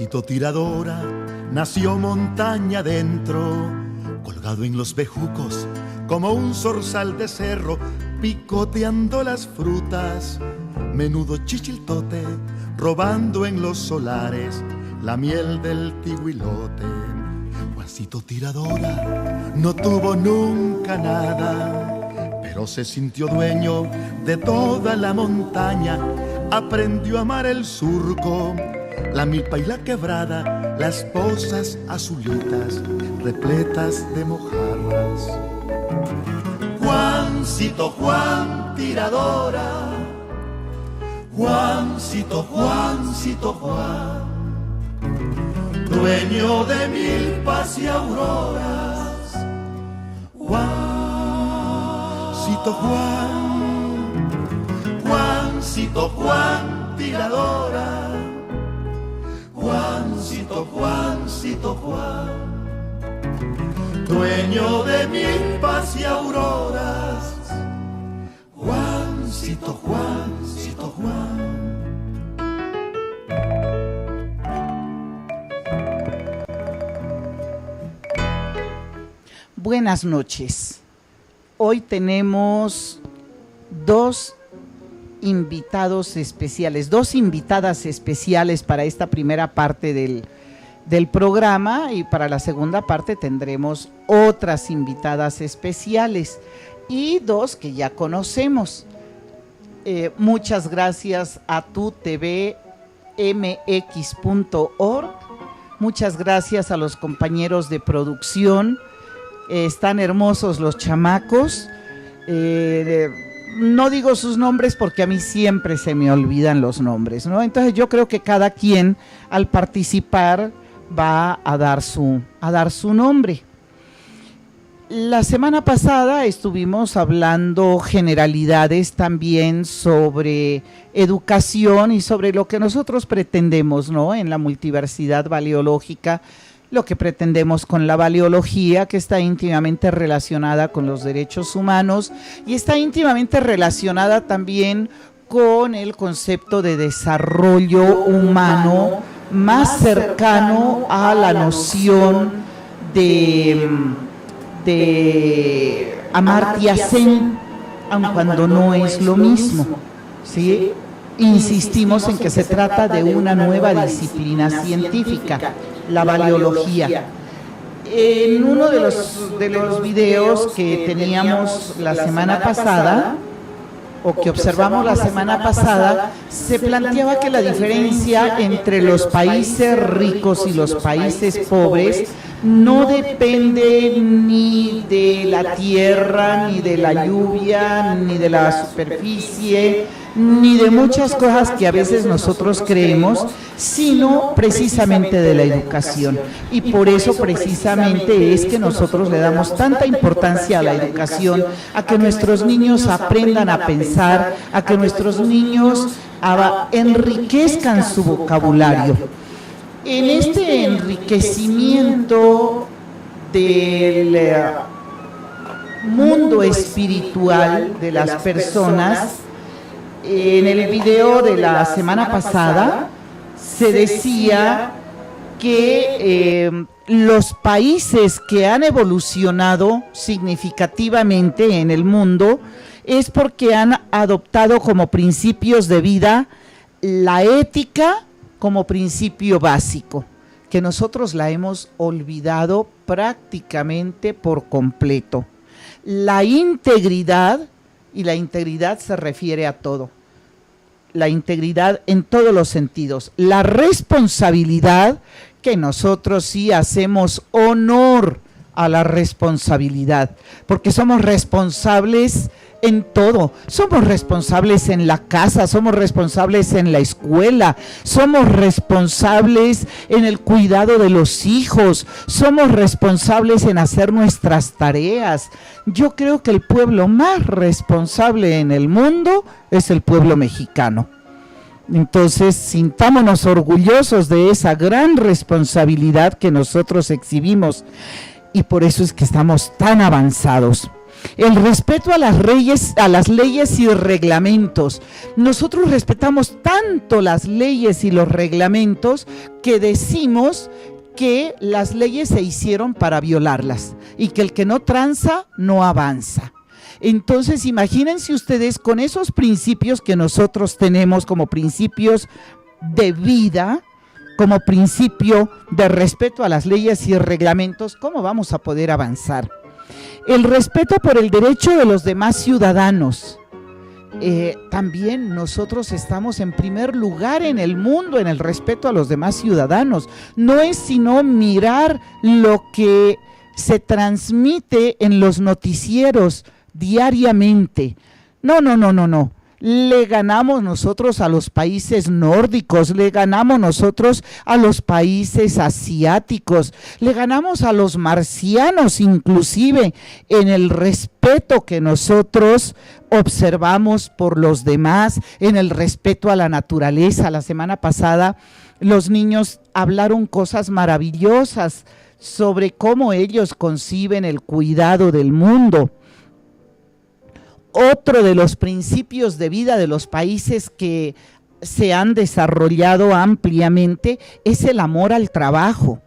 Juancito Tiradora nació montaña adentro, colgado en los bejucos como un zorzal de cerro, picoteando las frutas, menudo chichiltote, robando en los solares la miel del tihuilote. Juancito Tiradora no tuvo nunca nada, pero se sintió dueño de toda la montaña. Aprendió a amar el surco, la milpa y la quebrada, las pozas azulitas repletas de mojarras. Juancito Juan Tiradora, Juancito, Juancito Juan, dueño de milpas y auroras. Juancito Juan, Juancito Juan Tiradora, Juancito, Juancito Juan, dueño de milpas y auroras. Juancito, Juancito Juan. Buenas noches. Hoy tenemos dos invitados especiales, dos invitadas especiales para esta primera parte del programa, y para la segunda parte tendremos otras invitadas especiales y dos que ya conocemos. Muchas gracias a tutvmx.org, muchas gracias a los compañeros de producción. Están hermosos los chamacos. No digo sus nombres porque a mí siempre se me olvidan los nombres, ¿no? Entonces yo creo que cada quien al participar va a dar su nombre. La semana pasada estuvimos hablando generalidades también sobre educación y sobre lo que nosotros pretendemos, ¿no? En la multiversidad baleológica, lo que pretendemos con la baleología, que está íntimamente relacionada con los derechos humanos y está íntimamente relacionada también con el concepto de desarrollo humano más cercano a la noción de Amartya Sen, aun cuando no es lo mismo, ¿sí? Insistimos en que se trata de una nueva disciplina científica, la baleología. En uno de los videos que teníamos la semana pasada, o que observamos la semana pasada, se planteaba que la diferencia entre los países ricos y los países pobres no depende ni de la tierra, ni de la lluvia, ni de la superficie, ni de muchas cosas que a veces nosotros creemos, sino precisamente de la educación. Y por eso precisamente es que nosotros le damos tanta importancia a la educación, a que nuestros niños aprendan a pensar, a que nuestros niños enriquezcan su vocabulario. En este enriquecimiento del mundo espiritual de las personas, en el video de la semana pasada se decía que los países que han evolucionado significativamente en el mundo es porque han adoptado como principios de vida la ética como principio básico, que nosotros la hemos olvidado prácticamente por completo. La integridad, y la integridad se refiere a todo, la integridad en todos los sentidos, la responsabilidad, que nosotros sí hacemos honor a la responsabilidad, porque somos responsables en todo, somos responsables en la casa, somos responsables en la escuela, somos responsables en el cuidado de los hijos, somos responsables en hacer nuestras tareas. Yo creo que el pueblo más responsable en el mundo es el pueblo mexicano. Entonces, sintámonos orgullosos de esa gran responsabilidad que nosotros exhibimos, y por eso es que estamos tan avanzados. El respeto a las leyes y reglamentos. Nosotros respetamos tanto las leyes y los reglamentos que decimos que las leyes se hicieron para violarlas y que el que no tranza no avanza. Entonces, imagínense ustedes con esos principios que nosotros tenemos como principios de vida, como principio de respeto a las leyes y reglamentos, ¿cómo vamos a poder avanzar? El respeto por el derecho de los demás ciudadanos. También nosotros estamos en primer lugar en el mundo en el respeto a los demás ciudadanos. No es sino mirar lo que se transmite en los noticieros diariamente. No. Le ganamos nosotros a los países nórdicos, le ganamos nosotros a los países asiáticos, le ganamos a los marcianos inclusive en el respeto que nosotros observamos por los demás, en el respeto a la naturaleza. La semana pasada los niños hablaron cosas maravillosas sobre cómo ellos conciben el cuidado del mundo. Otro de los principios de vida de los países que se han desarrollado ampliamente es el amor al trabajo.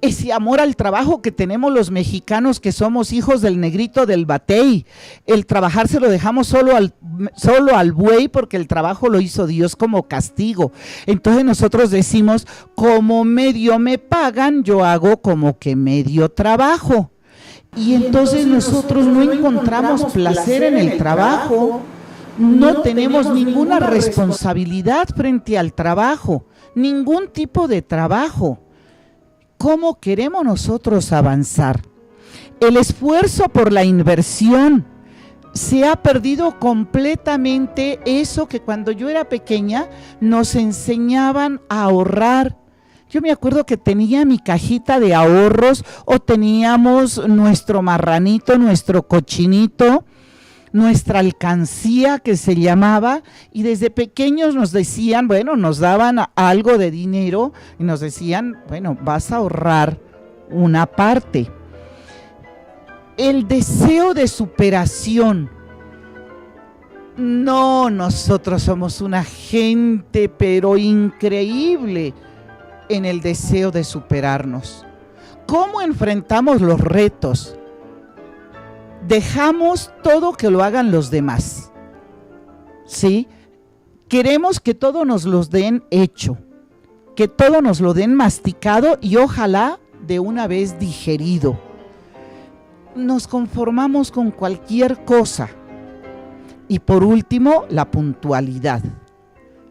Ese amor al trabajo que tenemos los mexicanos que somos hijos del negrito del batey. El trabajar se lo dejamos solo al buey porque el trabajo lo hizo Dios como castigo. Entonces nosotros decimos, como medio me pagan, yo hago como que medio trabajo. Y entonces nosotros no encontramos placer en el trabajo, no tenemos ninguna responsabilidad frente al trabajo, ningún tipo de trabajo. ¿Cómo queremos nosotros avanzar? El esfuerzo por la inversión. Se ha perdido completamente eso que cuando yo era pequeña nos enseñaban a ahorrar. Yo me acuerdo que tenía mi cajita de ahorros o teníamos nuestro marranito, nuestro cochinito, nuestra alcancía que se llamaba, y desde pequeños nos decían, bueno, nos daban algo de dinero y nos decían, bueno, vas a ahorrar una parte. El deseo de superación. No, nosotros somos una gente pero increíble en el deseo de superarnos. ¿Cómo enfrentamos los retos? Dejamos todo que lo hagan los demás, ¿sí? Queremos que todo nos lo den hecho, que todo nos lo den masticado y ojalá de una vez digerido. Nos conformamos con cualquier cosa. Y por último, la puntualidad.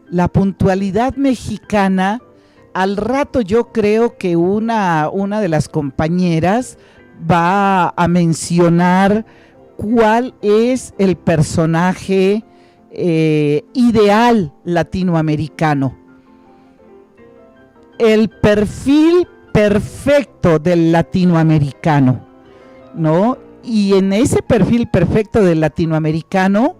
La puntualidad mexicana. Al rato yo creo que una de las compañeras va a mencionar cuál es el personaje ideal latinoamericano. El perfil perfecto del latinoamericano, ¿no? Y en ese perfil perfecto del latinoamericano,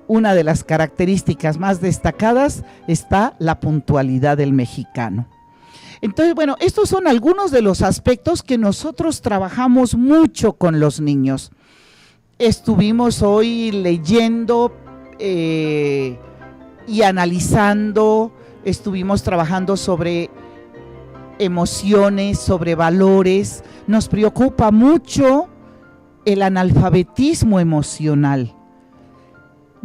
una de las características más destacadas está la puntualidad del mexicano. Entonces, bueno, estos son algunos de los aspectos que nosotros trabajamos mucho con los niños. Estuvimos hoy leyendo y analizando, estuvimos trabajando sobre emociones, sobre valores. Nos preocupa mucho el analfabetismo emocional.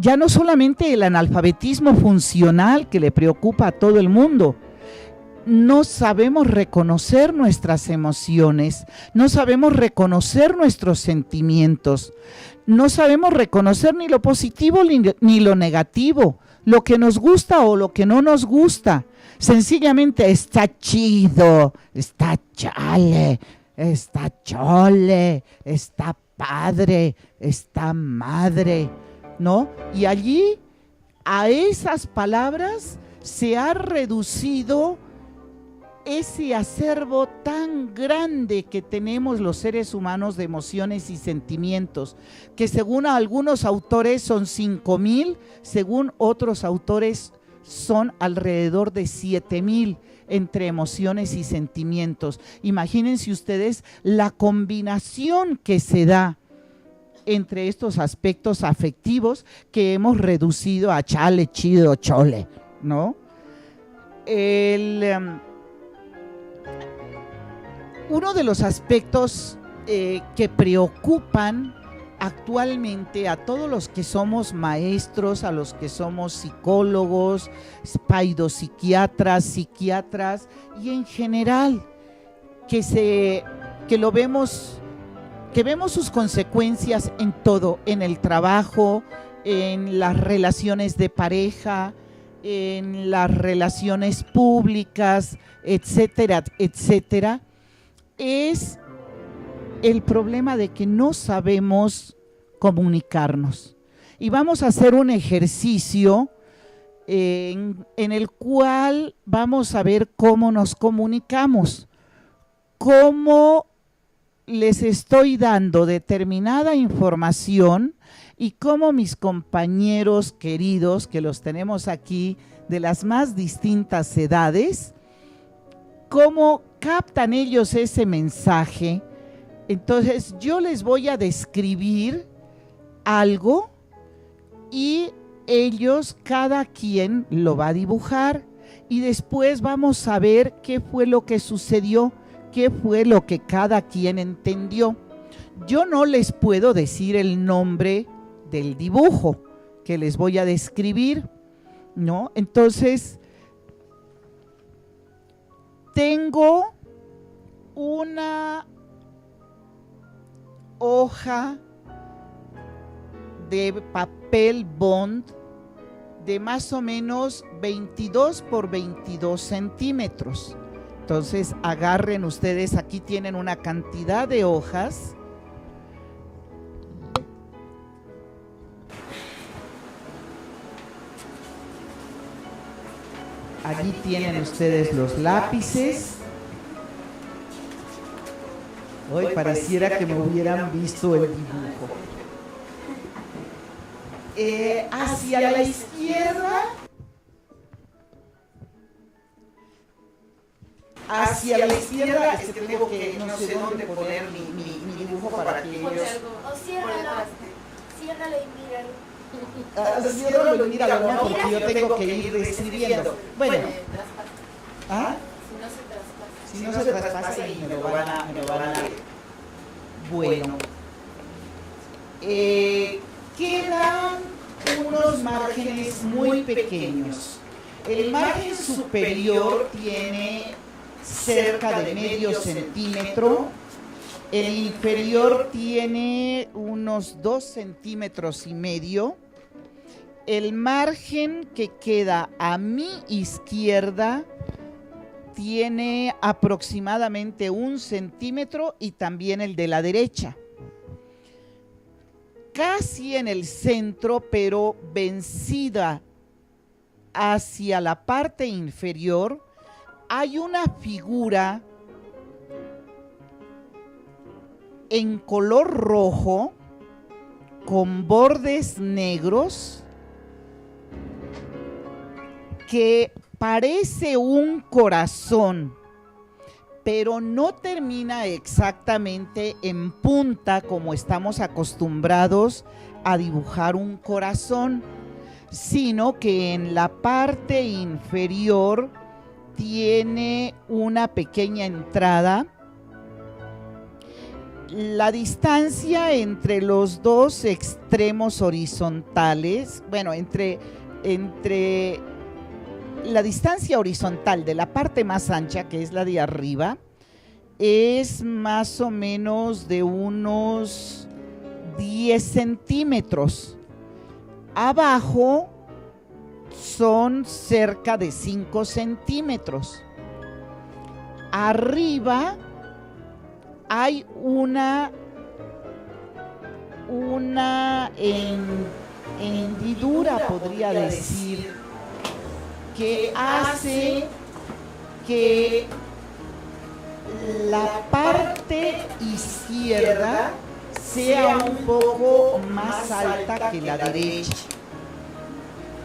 Ya no solamente el analfabetismo funcional que le preocupa a todo el mundo. No sabemos reconocer nuestras emociones, no sabemos reconocer nuestros sentimientos, no sabemos reconocer ni lo positivo ni lo negativo, lo que nos gusta o lo que no nos gusta. Sencillamente está chido, está chale, está chole, está padre, está madre, ¿no? Y allí a esas palabras se ha reducido ese acervo tan grande que tenemos los seres humanos de emociones y sentimientos, que según algunos autores son 5,000, según otros autores son alrededor de 7,000 entre emociones y sentimientos. Imagínense ustedes la combinación que se da entre estos aspectos afectivos que hemos reducido a chale, chido, chole, ¿no? Uno de los aspectos que preocupan actualmente a todos los que somos maestros, a los que somos psicólogos, paidopsiquiatras, psiquiatras y en general que vemos sus consecuencias en todo, en el trabajo, en las relaciones de pareja, en las relaciones públicas, etcétera, etcétera, es el problema de que no sabemos comunicarnos. Y vamos a hacer un ejercicio en el cual vamos a ver cómo nos comunicamos, cómo les estoy dando determinada información y cómo mis compañeros queridos, que los tenemos aquí de las más distintas edades, cómo captan ellos ese mensaje. Entonces yo les voy a describir algo y ellos, cada quien lo va a dibujar y después vamos a ver qué fue lo que sucedió, qué fue lo que cada quien entendió. Yo no les puedo decir el nombre del dibujo que les voy a describir, ¿no? Entonces, tengo una hoja de papel bond de más o menos 22 por 22 centímetros. Entonces agarren ustedes, aquí tienen una cantidad de hojas. Allí tienen ustedes los lápices. Hoy pareciera que me hubieran visto el dibujo. Hacia la izquierda, es que tengo que no sé dónde poner mi dibujo para que ellos... O ciérralo y míralo. Ciérralo y míralo, no, porque yo tengo que ir escribiendo. Bueno, ¿ah? Si no se traspasa y me lo van a leer. Bueno, quedan unos márgenes muy pequeños. El margen superior tiene cerca de medio centímetro, el inferior tiene unos 2 centímetros y medio, el margen que queda a mi izquierda tiene aproximadamente 1 centímetro y también el de la derecha. Casi en el centro, pero vencida hacia la parte inferior, hay una figura en color rojo con bordes negros que parece un corazón, pero no termina exactamente en punta como estamos acostumbrados a dibujar un corazón, sino que en la parte inferior tiene una pequeña entrada. La distancia entre los dos extremos horizontales, bueno, entre la distancia horizontal de la parte más ancha, que es la de arriba, es más o menos de unos 10 centímetros. Abajo son cerca de 5 centímetros. Arriba hay una hendidura, podría decir, que hace que la parte izquierda sea un poco más alta que la derecha.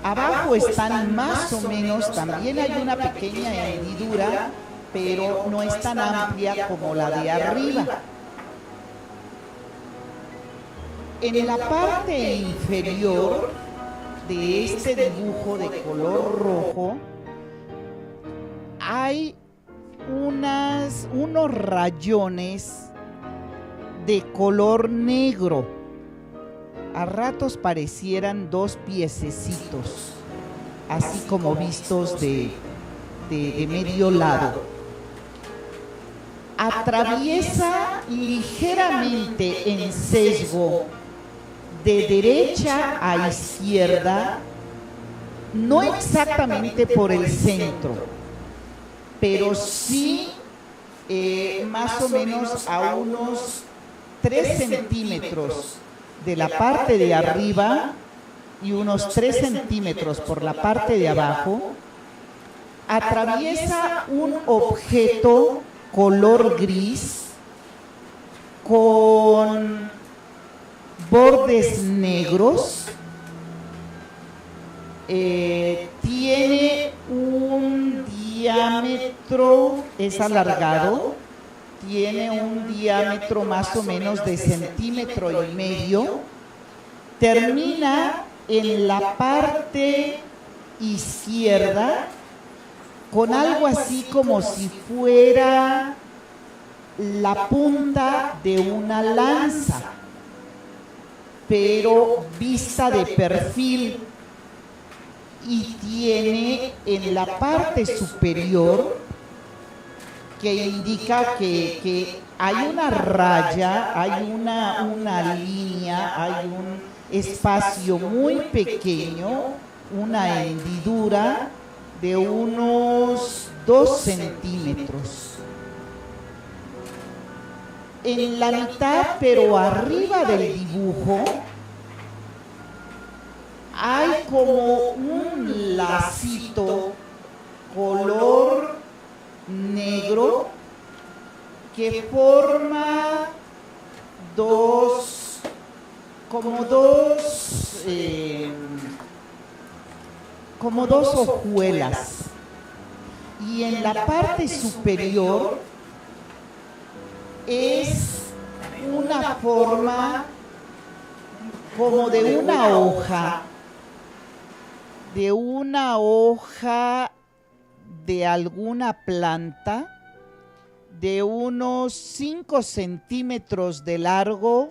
Abajo están más o menos, también hay una pequeña hendidura, pero no es tan amplia como la de arriba. En la parte inferior de este dibujo de color rojo hay unos rayones de color negro. A ratos parecieran dos piececitos, así como vistos de medio lado. Atraviesa ligeramente en sesgo de derecha a izquierda, no exactamente por el centro, pero sí más o menos a unos 3 centímetros de la parte de arriba y unos 3 centímetros por la parte de abajo, atraviesa un objeto color gris con bordes negros. Tiene un diámetro, es alargado, tiene un diámetro más o menos de 1,5 cm. Termina en la parte izquierda con algo así como si fuera la punta de una lanza, pero vista de perfil, y tiene en la parte superior que indica que hay una raya, hay una línea, hay un espacio muy pequeño, una hendidura de unos 2 centímetros. En la mitad, pero arriba del dibujo, hay como un lacito color negro que forma como dos hojuelas, y en la parte superior es una forma como de una hoja de alguna planta de unos 5 centímetros de largo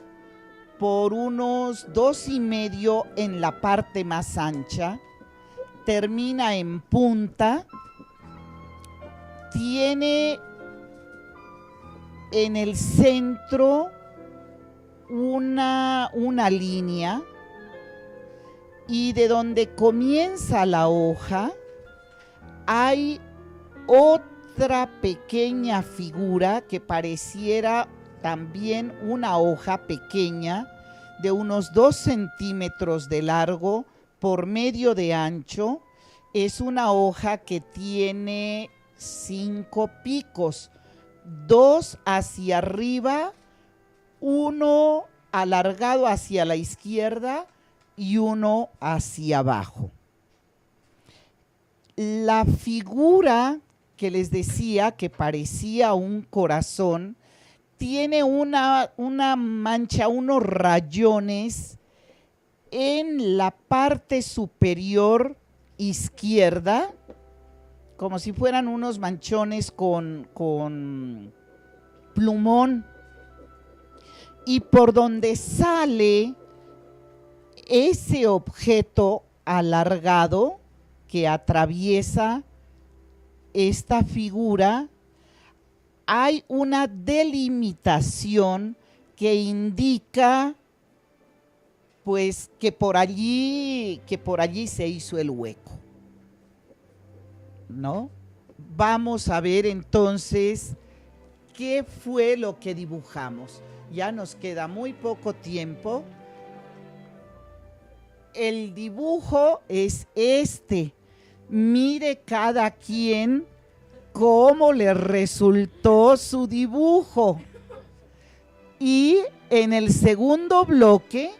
por unos 2,5 en la parte más ancha. Termina en punta, tiene en el centro una línea, y de donde comienza la hoja hay otra pequeña figura que pareciera también una hoja pequeña de unos 2 centímetros de largo por medio de ancho. Es una hoja que tiene 5 picos, 2 hacia arriba, 1 alargado hacia la izquierda y 1 hacia abajo. La figura que les decía que parecía un corazón tiene una mancha, unos rayones en la parte superior izquierda, como si fueran unos manchones con plumón, y por donde sale ese objeto alargado que atraviesa esta figura, hay una delimitación que indica pues que por allí se hizo el hueco, ¿no? Vamos a ver entonces qué fue lo que dibujamos. Ya nos queda muy poco tiempo. El dibujo es este. Mire cada quien cómo le resultó su dibujo. Y en el segundo bloque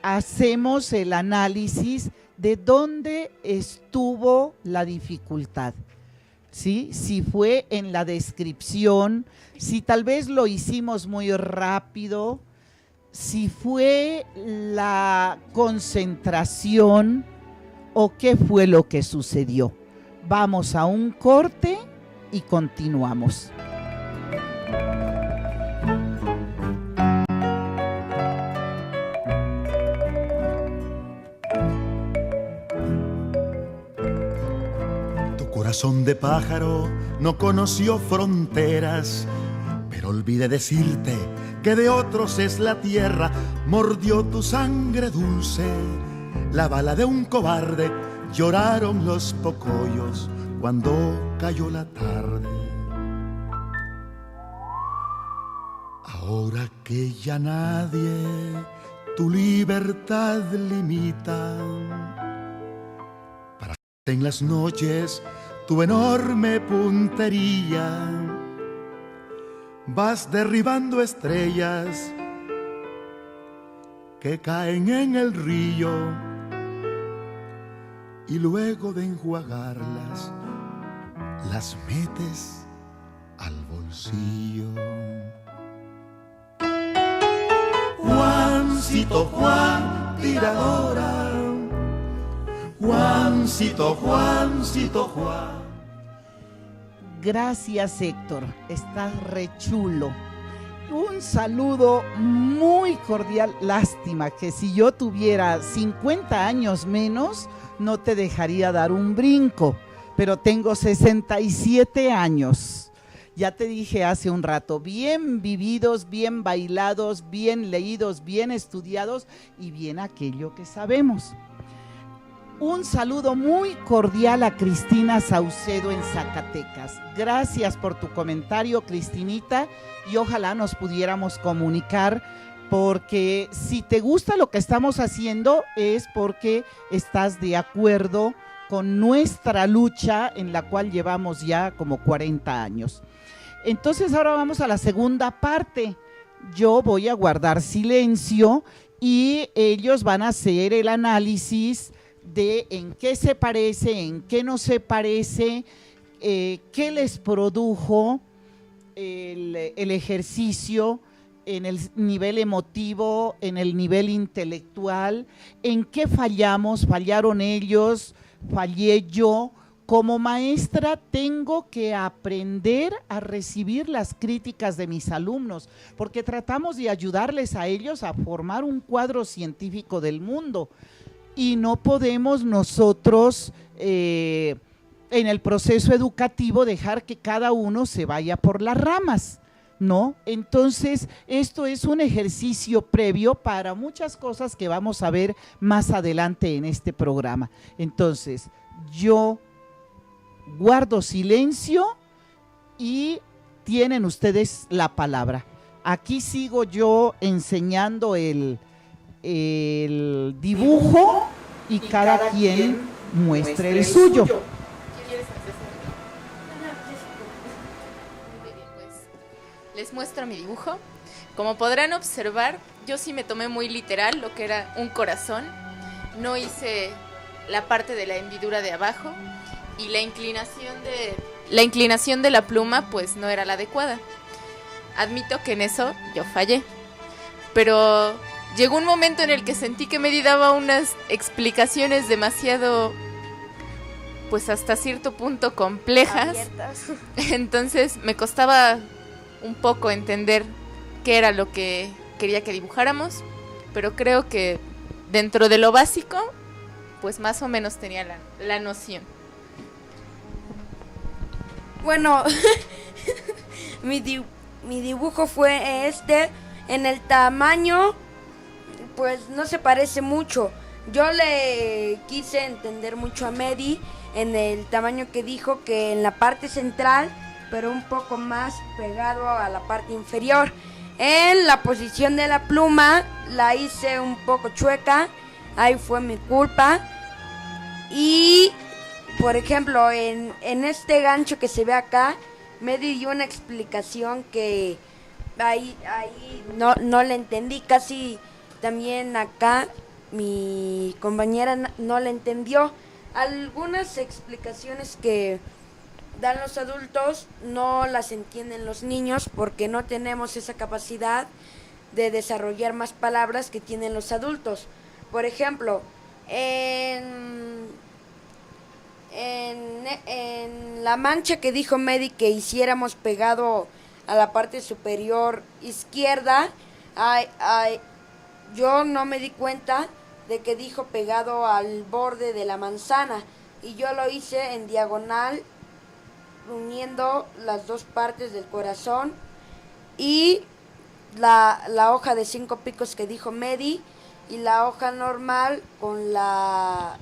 hacemos el análisis de dónde estuvo la dificultad. ¿Sí? Si fue en la descripción, si tal vez lo hicimos muy rápido, si fue la concentración o qué fue lo que sucedió. Vamos a un corte y continuamos. Tu corazón de pájaro no conoció fronteras, pero olvidé decirte que de otros es la tierra. Mordió tu sangre dulce la bala de un cobarde, lloraron los pocollos cuando cayó la tarde. Ahora que ya nadie tu libertad limita, para en las noches tu enorme puntería, vas derribando estrellas que caen en el río, y luego de enjuagarlas las metes al bolsillo. Juancito Juan tiradora, Juancito, Juancito Juan. Gracias, Héctor, estás re chulo. Un saludo muy cordial. Lástima que si yo tuviera 50 años menos, no te dejaría dar un brinco, pero tengo 67 años. Ya te dije hace un rato, bien vividos, bien bailados, bien leídos, bien estudiados y bien aquello que sabemos. Un saludo muy cordial a Cristina Saucedo en Zacatecas. Gracias por tu comentario, Cristinita, y ojalá nos pudiéramos comunicar, porque si te gusta lo que estamos haciendo es porque estás de acuerdo con nuestra lucha en la cual llevamos ya como 40 años. Entonces ahora vamos a la segunda parte. Yo voy a guardar silencio y ellos van a hacer el análisis de en qué se parece, en qué no se parece, qué les produjo el ejercicio en el nivel emotivo, en el nivel intelectual, en qué fallamos, fallaron ellos, fallé yo. Como maestra tengo que aprender a recibir las críticas de mis alumnos, porque tratamos de ayudarles a ellos a formar un cuadro científico del mundo. Y no podemos nosotros en el proceso educativo dejar que cada uno se vaya por las ramas, ¿no? Entonces, esto es un ejercicio previo para muchas cosas que vamos a ver más adelante en este programa. Entonces, yo guardo silencio y tienen ustedes la palabra. Aquí sigo yo enseñando el dibujo y cada quien muestre el suyo. Les muestro mi dibujo. Como podrán observar, yo sí me tomé muy literal lo que era un corazón. No hice la parte de la hendidura de abajo y la inclinación de la pluma pues no era la adecuada. Admito que en eso yo fallé, pero llegó un momento en el que sentí que Medi daba unas explicaciones demasiado, pues hasta cierto punto complejas. Abiertas. Entonces me costaba un poco entender qué era lo que quería que dibujáramos, pero creo que dentro de lo básico, pues más o menos tenía la noción. Bueno, mi dibujo fue en el tamaño, pues no se parece mucho. Yo le quise entender mucho a Medi en el tamaño que dijo, que en la parte central, pero un poco más pegado a la parte inferior. En la posición de la pluma la hice un poco chueca, ahí fue mi culpa. Y por ejemplo, en este gancho que se ve acá, Medi dio una explicación que ahí no le entendí. Casi también acá mi compañera no le entendió. Algunas explicaciones que dan los adultos no las entienden los niños, porque no tenemos esa capacidad de desarrollar más palabras que tienen los adultos. Por ejemplo, en la mancha que dijo Medi que hiciéramos pegado a la parte superior izquierda, yo no me di cuenta de que dijo pegado al borde de la manzana, y yo lo hice en diagonal, uniendo las dos partes del corazón, y la hoja de 5 picos que dijo Medi, y la hoja normal con la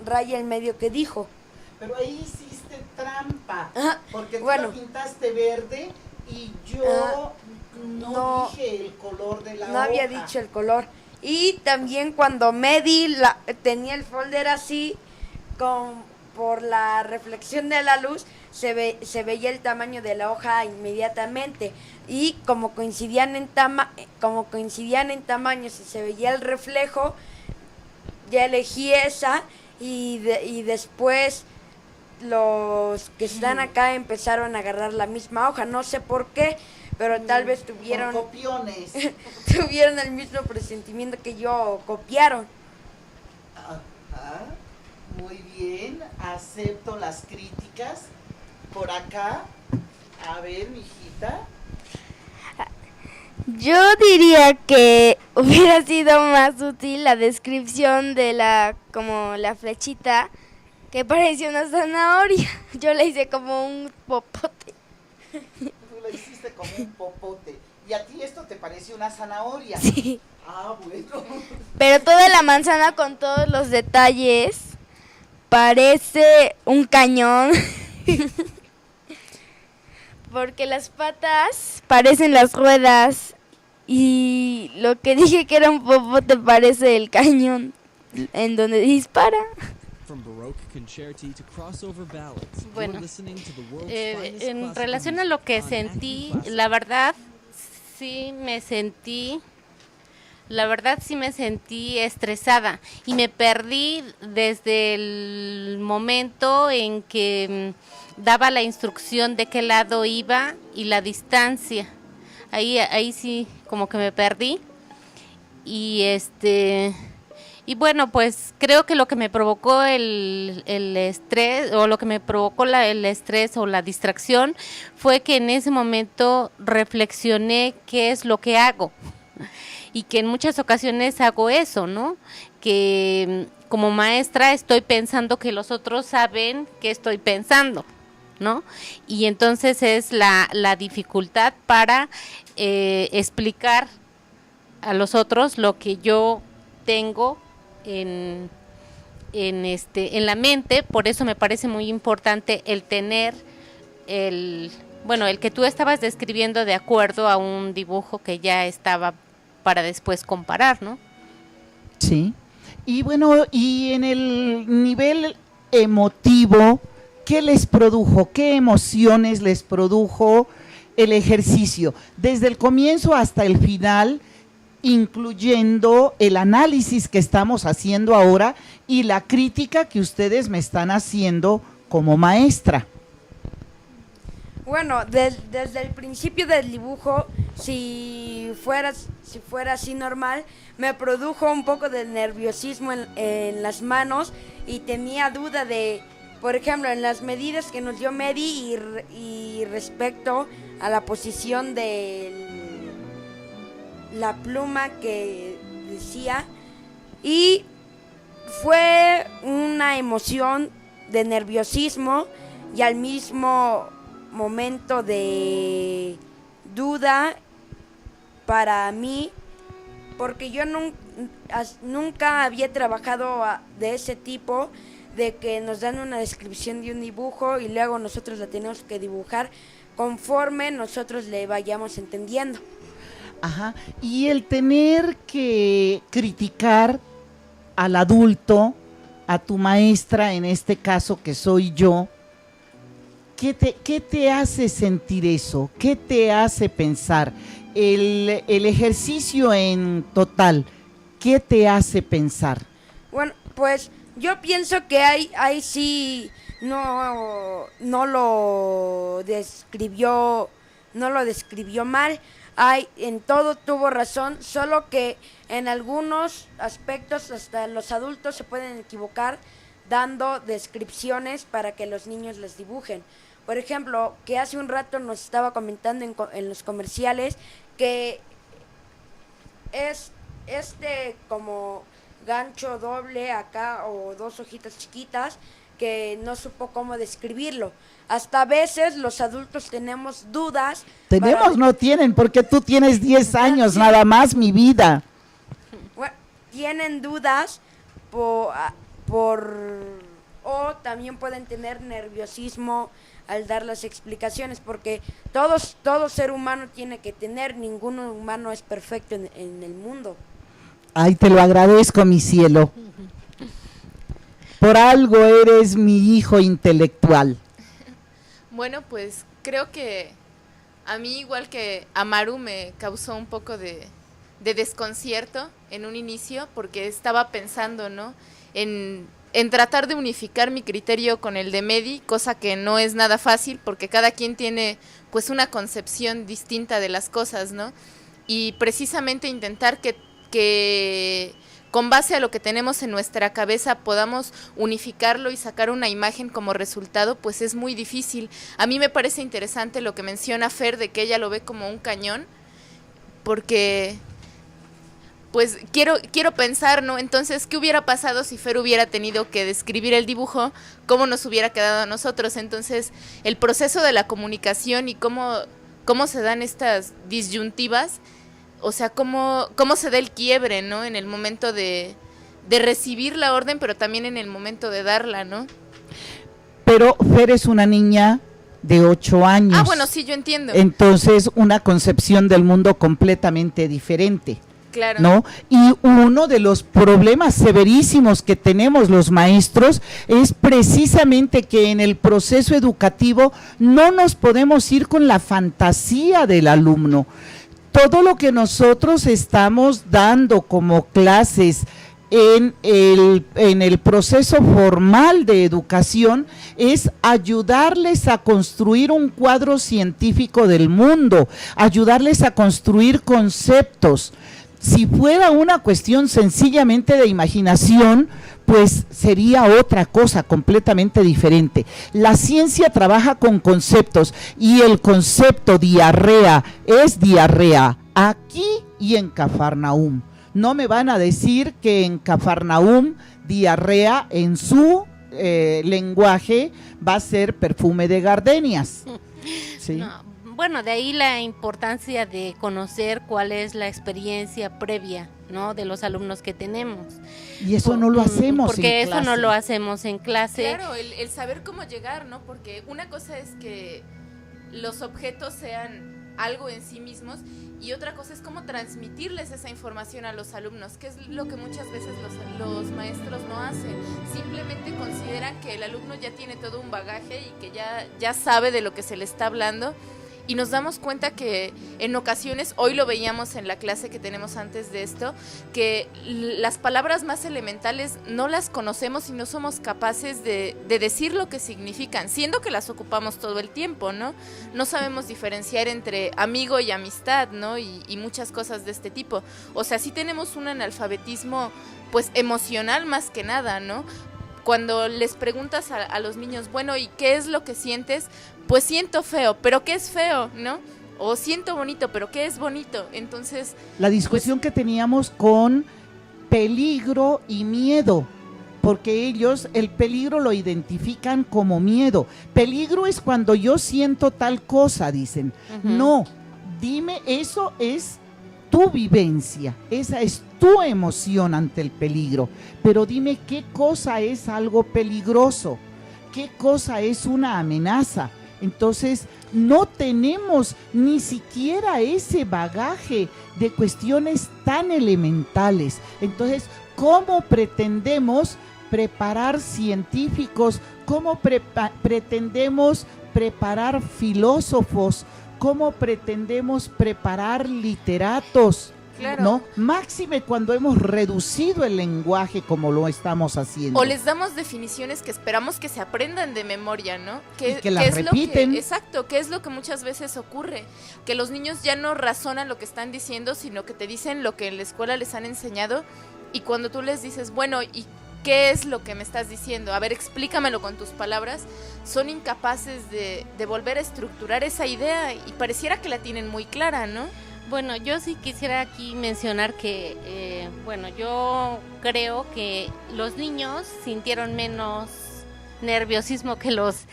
raya en medio que dijo. Pero ahí hiciste trampa, Ajá, porque tú bueno. lo pintaste verde y yo no dije el color de la hoja. No había dicho el color. Y también cuando Medi tenía el folder así, por la reflexión de la luz, se veía el tamaño de la hoja inmediatamente. Y como coincidían en tamaños y se veía el reflejo, ya elegí esa, y después los que están acá empezaron a agarrar la misma hoja, no sé por qué, pero tal vez tuvieron copiones. tuvieron el mismo presentimiento que yo, copiaron. Ajá, muy bien, acepto las críticas. Por acá, a ver, mijita. Yo diría que hubiera sido más útil la descripción de como la flechita, que parecía una zanahoria. Yo la hice como un popote. Tú la hiciste como un popote. ¿Y a ti esto te parece una zanahoria? Sí. Ah, bueno. Pero toda la manzana con todos los detalles parece un cañón. Porque las patas parecen las ruedas y lo que dije que era un popote parece el cañón en donde dispara. Bueno, en relación a lo que sentí, la verdad sí me sentí estresada y me perdí desde el momento en que daba la instrucción de qué lado iba y la distancia. Ahí sí como que me perdí. Y bueno, pues creo que lo que me provocó el estrés, o lo que me provocó el estrés o la distracción, fue que en ese momento reflexioné qué es lo que hago. Y que en muchas ocasiones hago eso, ¿no? Que como maestra estoy pensando que los otros saben qué estoy pensando, ¿no? Y entonces es la dificultad para explicar a los otros lo que yo tengo en la mente. Por eso me parece muy importante el tener el que tú estabas describiendo de acuerdo a un dibujo que ya estaba para después comparar, ¿no? Sí. Y bueno, y en el nivel emotivo, ¿qué les produjo? ¿Qué emociones les produjo el ejercicio? Desde el comienzo hasta el final, incluyendo el análisis que estamos haciendo ahora y la crítica que ustedes me están haciendo como maestra. Bueno, desde el principio del dibujo, si fuera así normal, me produjo un poco de nerviosismo en las manos, y tenía duda de, por ejemplo, en las medidas que nos dio Medi y respecto a la posición de la pluma que decía, y fue una emoción de nerviosismo y al mismo momento de duda para mí, porque yo nunca había trabajado de ese tipo, de que nos dan una descripción de un dibujo y luego nosotros la tenemos que dibujar conforme nosotros le vayamos entendiendo. Ajá, y el tener que criticar al adulto, a tu maestra, en este caso que soy yo, ¿qué te hace sentir eso? ¿Qué te hace pensar? El ejercicio en total, ¿qué te hace pensar? Bueno, pues yo pienso que ahí sí no lo describió mal. en todo tuvo razón, solo que en algunos aspectos hasta los adultos se pueden equivocar dando descripciones para que los niños les dibujen. Por ejemplo, que hace un rato nos estaba comentando en los comerciales que es como gancho doble acá o dos hojitas chiquitas que no supo cómo describirlo. Hasta a veces los adultos tenemos dudas. No tienen, porque tú tienes 10 años nada más, mi vida. Bueno, tienen dudas o también pueden tener nerviosismo al dar las explicaciones, porque todo ser humano tiene que tener, ningún humano es perfecto en el mundo. Ay, te lo agradezco, mi cielo. Por algo eres mi hijo intelectual. Bueno, pues creo que a mí, igual que a Maru, me causó un poco de desconcierto en un inicio, porque estaba pensando, ¿no?, en tratar de unificar mi criterio con el de Medi, cosa que no es nada fácil, porque cada quien tiene pues una concepción distinta de las cosas, ¿no? Y precisamente intentar que con base a lo que tenemos en nuestra cabeza podamos unificarlo y sacar una imagen como resultado, pues es muy difícil. A mí me parece interesante lo que menciona Fer, de que ella lo ve como un cañón, porque pues quiero pensar, ¿no? Entonces, ¿qué hubiera pasado si Fer hubiera tenido que describir el dibujo? ¿Cómo nos hubiera quedado a nosotros? Entonces, el proceso de la comunicación y cómo se dan estas disyuntivas, o sea, cómo se da el quiebre, ¿no?, en el momento de recibir la orden, pero también en el momento de darla, ¿no? Pero Fer es una niña de 8 años. Ah, bueno, sí, yo entiendo. Entonces, una concepción del mundo completamente diferente. Claro. ¿No? Y uno de los problemas severísimos que tenemos los maestros es precisamente que en el proceso educativo no nos podemos ir con la fantasía del alumno. Todo lo que nosotros estamos dando como clases en el proceso formal de educación es ayudarles a construir un cuadro científico del mundo, ayudarles a construir conceptos. Si fuera una cuestión sencillamente de imaginación, pues sería otra cosa completamente diferente. La ciencia trabaja con conceptos y el concepto diarrea es diarrea aquí y en Cafarnaúm. No me van a decir que en Cafarnaúm diarrea en su lenguaje va a ser perfume de gardenias. ¿Sí? No. Bueno, de ahí la importancia de conocer cuál es la experiencia previa, ¿no?, de los alumnos que tenemos. Y eso no lo hacemos porque en eso clase. no lo hacemos en clase. Claro, el saber cómo llegar, ¿no? Porque una cosa es que los objetos sean algo en sí mismos y otra cosa es cómo transmitirles esa información a los alumnos, que es lo que muchas veces los maestros no hacen. Simplemente consideran que el alumno ya tiene todo un bagaje y que ya sabe de lo que se le está hablando. Y nos damos cuenta que en ocasiones, hoy lo veíamos en la clase que tenemos antes de esto, que las palabras más elementales no las conocemos y no somos capaces de decir lo que significan, siendo que las ocupamos todo el tiempo, ¿no? No sabemos diferenciar entre amigo y amistad, ¿no? Y muchas cosas de este tipo. O sea, sí tenemos un analfabetismo, pues, emocional más que nada, ¿no? Cuando les preguntas a los niños, bueno, ¿y qué es lo que sientes? Pues siento feo, ¿pero qué es feo, no? O siento bonito, ¿pero qué es bonito? Entonces, la discusión que teníamos con peligro y miedo, porque ellos el peligro lo identifican como miedo. Peligro es cuando yo siento tal cosa, dicen. No, dime, eso es tu vivencia, esa es tu emoción ante el peligro, pero dime qué cosa es algo peligroso, qué cosa es una amenaza. Entonces no tenemos ni siquiera ese bagaje de cuestiones tan elementales. Entonces, ¿cómo pretendemos preparar científicos? ¿Cómo pretendemos preparar filósofos? ¿Cómo pretendemos preparar literatos? Claro. ¿no? Máxime cuando hemos reducido el lenguaje como lo estamos haciendo. O les damos definiciones que esperamos que se aprendan de memoria, ¿no? Y que las repiten. Exacto, que es lo que muchas veces ocurre. Que los niños ya no razonan lo que están diciendo, sino que te dicen lo que en la escuela les han enseñado. Y cuando tú les dices, bueno, ¿y qué es lo que me estás diciendo? A ver, explícamelo con tus palabras. Son incapaces de volver a estructurar esa idea y pareciera que la tienen muy clara, ¿no? Bueno, yo sí quisiera aquí mencionar que, yo creo que los niños sintieron menos nerviosismo que los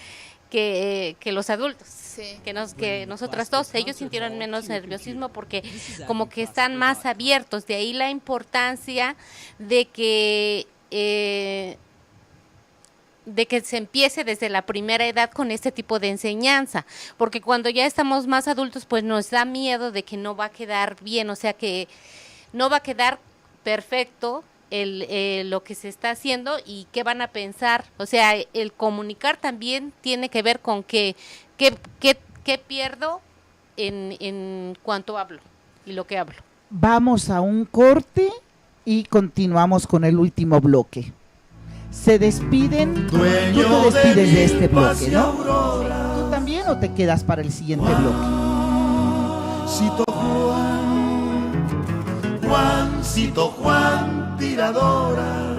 adultos. Sí. Que nosotras dos, ellos sintieron menos nerviosismo porque como que están más abiertos. De ahí la importancia de que se empiece desde la primera edad con este tipo de enseñanza, porque cuando ya estamos más adultos, pues nos da miedo de que no va a quedar bien, o sea que no va a quedar perfecto lo que se está haciendo y qué van a pensar. O sea, el comunicar también tiene que ver con qué pierdo en cuanto hablo y lo que hablo. Vamos a un corte y continuamos con el último bloque. Se despiden, tú te despides de este bloque, ¿no? ¿Tú también o te quedas para el siguiente bloque? Juancito Juan, tiradora.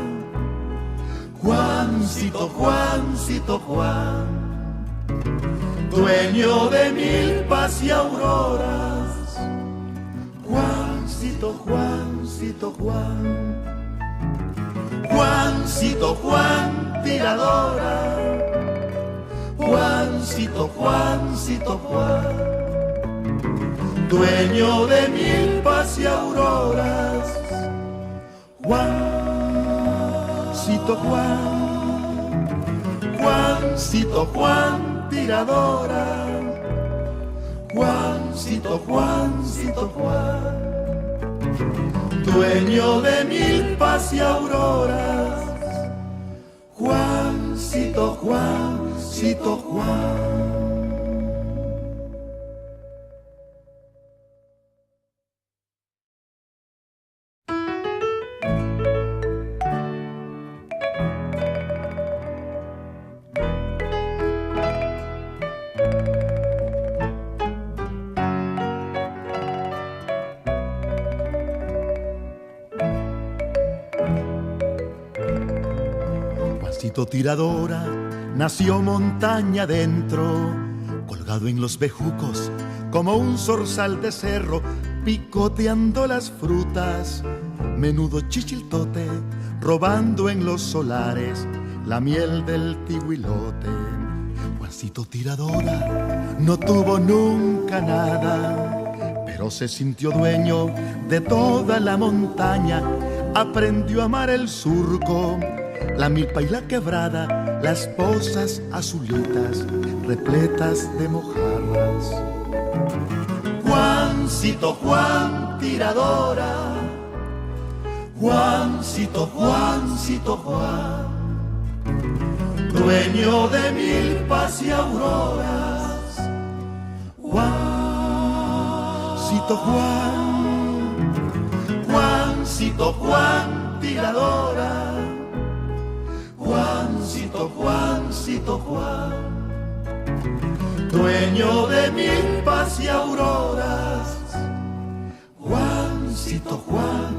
Juancito Juan, dueño de milpas y auroras. Juancito Juan. Juancito Juan, tiradora. Juancito Juan, dueño de milpas y auroras. Juancito Juan, tiradora. Juancito Juan, dueño de milpas y auroras. Juancito Juan. Juancito tiradora nació montaña adentro, colgado en los bejucos como un zorzal de cerro, picoteando las frutas, menudo chichiltote, robando en los solares la miel del tihuilote. Juancito tiradora no tuvo nunca nada, pero se sintió dueño de toda la montaña, aprendió a amar el surco, la milpa y la quebrada, las pozas azulitas, repletas de mojarras. Juancito Juan, tiradora. Juancito Juan, dueño de milpas y auroras. Juancito Juan, tiradora. Juancito Juan, dueño de milpas y auroras. Juancito Juan.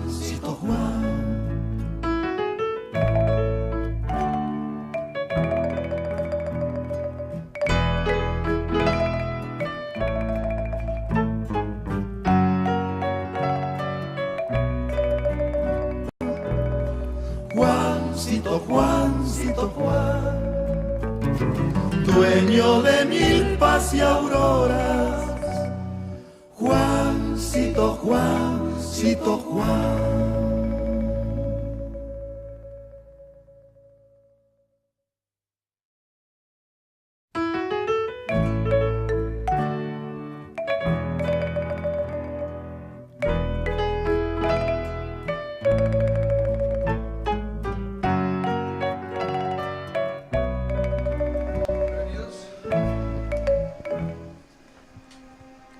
Juancito Juan, dueño de milpas y auroras. Juancito Juan.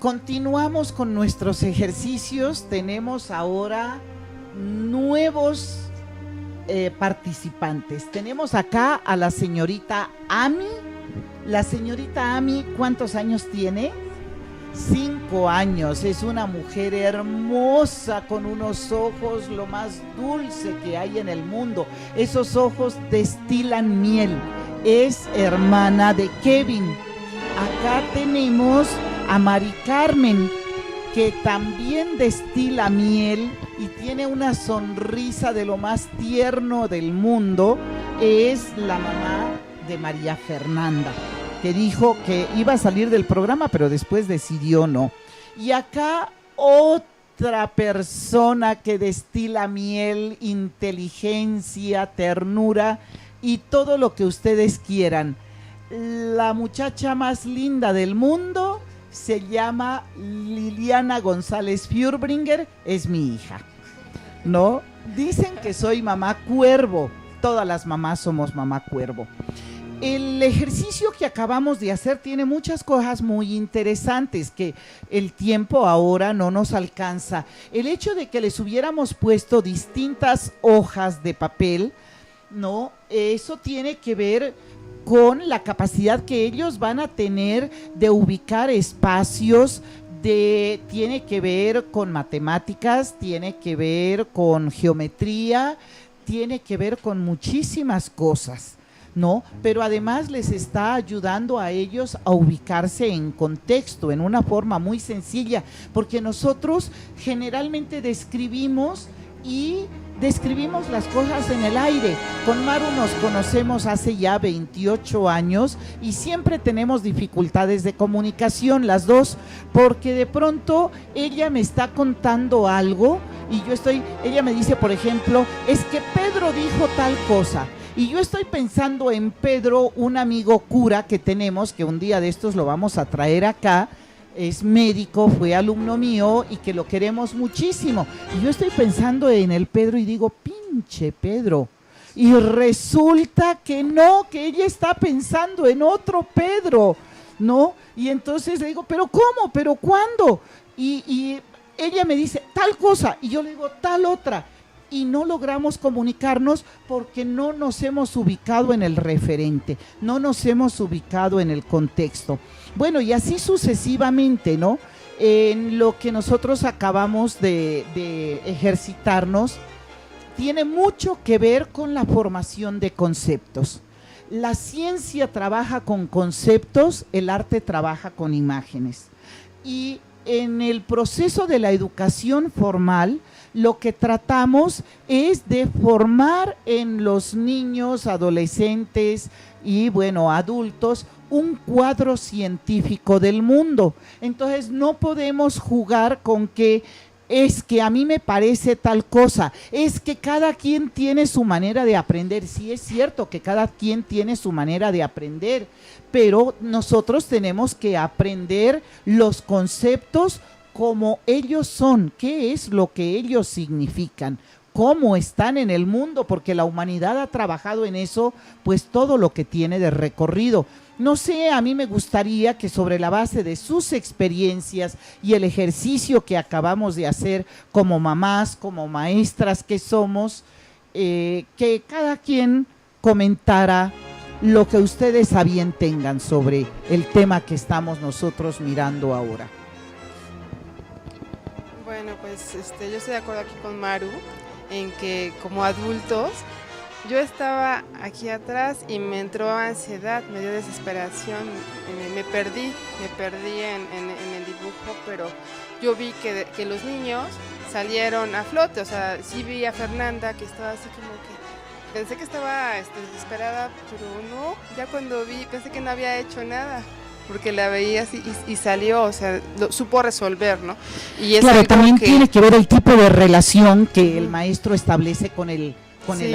continuamos con nuestros ejercicios. Tenemos ahora nuevos participantes. Tenemos acá a la señorita Ami. La señorita Ami, ¿cuántos años tiene? 5 años. Es una mujer hermosa con unos ojos lo más dulce que hay en el mundo. Esos ojos destilan miel. Es hermana de Kevin. Acá tenemos a Mari Carmen, que también destila miel y tiene una sonrisa de lo más tierno del mundo. Es la mamá de María Fernanda, que dijo que iba a salir del programa, pero después decidió no. Y acá otra persona que destila miel, inteligencia, ternura y todo lo que ustedes quieran. La muchacha más linda del mundo se llama Liliana González Furbringer, es mi hija, ¿no? Dicen que soy mamá cuervo, todas las mamás somos mamá cuervo. El ejercicio que acabamos de hacer tiene muchas cosas muy interesantes que el tiempo ahora no nos alcanza. El hecho de que les hubiéramos puesto distintas hojas de papel, ¿no? Eso tiene que ver con la capacidad que ellos van a tener de ubicar espacios, tiene que ver con matemáticas, tiene que ver con geometría, tiene que ver con muchísimas cosas, ¿no? Pero además les está ayudando a ellos a ubicarse en contexto, en una forma muy sencilla, porque nosotros generalmente describimos las cosas en el aire. Con Maru nos conocemos hace ya 28 años y siempre tenemos dificultades de comunicación las dos, porque de pronto ella me está contando algo y ella me dice, por ejemplo, es que Pedro dijo tal cosa. Y yo estoy pensando en Pedro, un amigo cura que tenemos, que un día de estos lo vamos a traer acá. Es médico, fue alumno mío y que lo queremos muchísimo. Y yo estoy pensando en el Pedro y digo, pinche Pedro. Y resulta que no, que ella está pensando en otro Pedro, ¿no? Y entonces le digo, ¿pero cómo? ¿Pero cuándo? Y ella me dice tal cosa y yo le digo tal otra. Y no logramos comunicarnos porque no nos hemos ubicado en el referente, no nos hemos ubicado en el contexto. Bueno, y así sucesivamente, ¿no? En lo que nosotros acabamos de ejercitarnos, tiene mucho que ver con la formación de conceptos. La ciencia trabaja con conceptos, el arte trabaja con imágenes. Y en el proceso de la educación formal, lo que tratamos es de formar en los niños, adolescentes y, bueno, adultos, un cuadro científico del mundo. Entonces no podemos jugar con que es que a mí me parece tal cosa, es que cada quien tiene su manera de aprender. Sí, es cierto que cada quien tiene su manera de aprender, pero nosotros tenemos que aprender los conceptos como ellos son, qué es lo que ellos significan, cómo están en el mundo, porque la humanidad ha trabajado en eso, pues todo lo que tiene de recorrido. No sé, a mí me gustaría que sobre la base de sus experiencias y el ejercicio que acabamos de hacer como mamás, como maestras que somos, que cada quien comentara lo que ustedes a bien tengan sobre el tema que estamos nosotros mirando ahora. Bueno, pues yo estoy de acuerdo aquí con Maru en que como adultos yo estaba aquí atrás y me entró ansiedad, me dio desesperación, me perdí en el dibujo, pero yo vi que los niños salieron a flote, o sea, sí vi a Fernanda que estaba así como que, pensé que estaba desesperada, pero no, ya cuando vi, pensé que no había hecho nada, porque la veía así y salió, o sea, supo resolver, ¿no? Y claro, también tiene que ver el tipo de relación que el maestro establece con el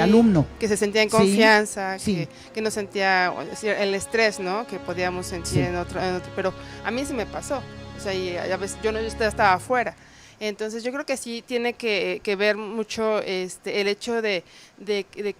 alumno. Que se sentía en confianza, sí. Que no sentía el estrés, ¿no? Que podíamos sentir en otro, pero a mí sí me pasó, o sea, y a veces yo estaba afuera. Entonces yo creo que sí tiene que ver mucho el hecho de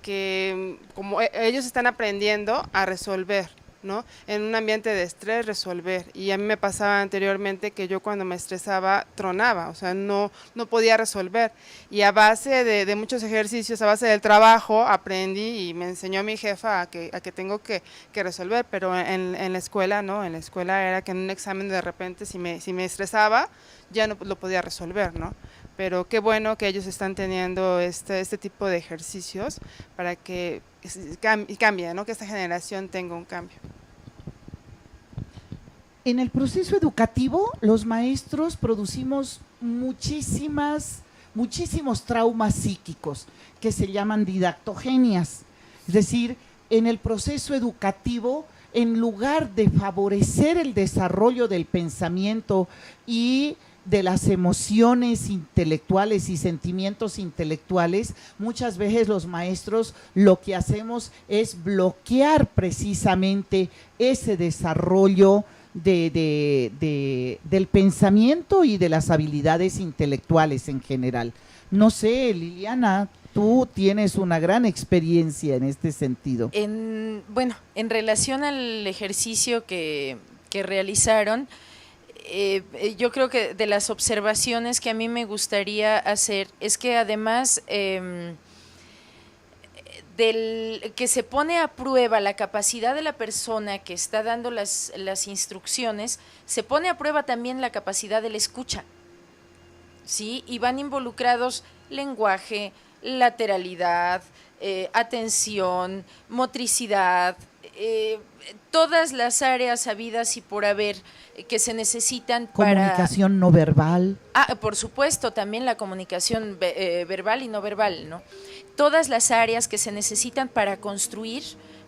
que como ellos están aprendiendo a resolver, ¿no? En un ambiente de estrés, resolver. Y a mí me pasaba anteriormente que yo cuando me estresaba tronaba, o sea, no podía resolver. Y a base de muchos ejercicios, a base del trabajo, aprendí y me enseñó mi jefa a que tengo que resolver, pero en la escuela no, en la escuela era que en un examen de repente si me estresaba ya no lo podía resolver, ¿no? Pero qué bueno que ellos están teniendo este tipo de ejercicios para que cambie, ¿no? Que esta generación tenga un cambio. En el proceso educativo, los maestros producimos muchísimos traumas psíquicos que se llaman didactogenias. Es decir, en el proceso educativo, en lugar de favorecer el desarrollo del pensamiento y de las emociones intelectuales y sentimientos intelectuales, muchas veces los maestros lo que hacemos es bloquear precisamente ese desarrollo del pensamiento y de las habilidades intelectuales en general. No sé, Liliana, tú tienes una gran experiencia en este sentido. En relación al ejercicio que realizaron, yo creo que de las observaciones que a mí me gustaría hacer es que además del que se pone a prueba la capacidad de la persona que está dando las instrucciones, se pone a prueba también la capacidad de la escucha, ¿sí? Y van involucrados lenguaje, lateralidad, atención, motricidad, todas las áreas habidas y por haber que se necesitan para… Comunicación no verbal. Por supuesto, también la comunicación verbal y no verbal, ¿no? Todas las áreas que se necesitan para construir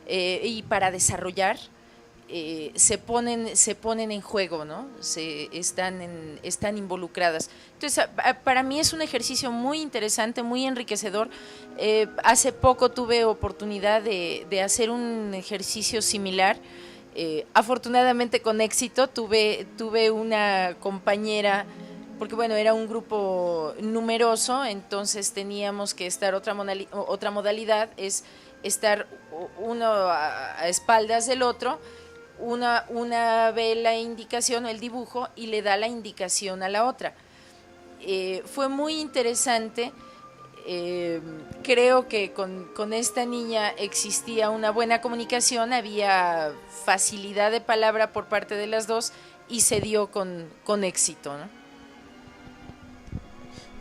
y para desarrollar se ponen en juego, ¿no? Están involucradas. Entonces, para mí es un ejercicio muy interesante, muy enriquecedor. Hace poco tuve oportunidad de hacer un ejercicio similar, afortunadamente con éxito. Tuve una compañera, porque bueno, era un grupo numeroso, entonces teníamos que estar, otra modalidad es estar uno a espaldas del otro. Una ve la indicación, el dibujo, y le da la indicación a la otra. Fue muy interesante. Creo que con esta niña existía una buena comunicación, había facilidad de palabra por parte de las dos y se dio con éxito, ¿no?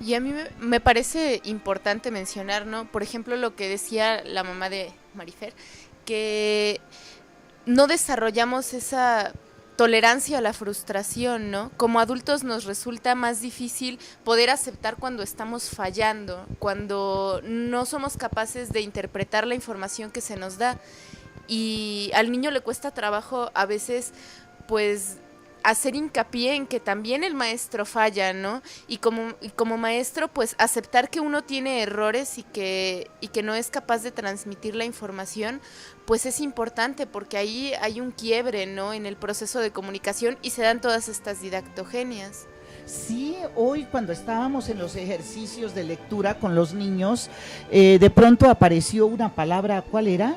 Y a mí me parece importante mencionar, ¿no? Por ejemplo, lo que decía la mamá de Marifer, que no desarrollamos esa tolerancia a la frustración, ¿no? Como adultos nos resulta más difícil poder aceptar cuando estamos fallando, cuando no somos capaces de interpretar la información que se nos da. Y al niño le cuesta trabajo a veces, pues, hacer hincapié en que también el maestro falla, ¿no? Y como maestro, pues aceptar que uno tiene errores y que no es capaz de transmitir la información, pues es importante, porque ahí hay un quiebre, ¿no? En el proceso de comunicación y se dan todas estas didactogenias. Sí, hoy cuando estábamos en los ejercicios de lectura con los niños, de pronto apareció una palabra, ¿cuál era?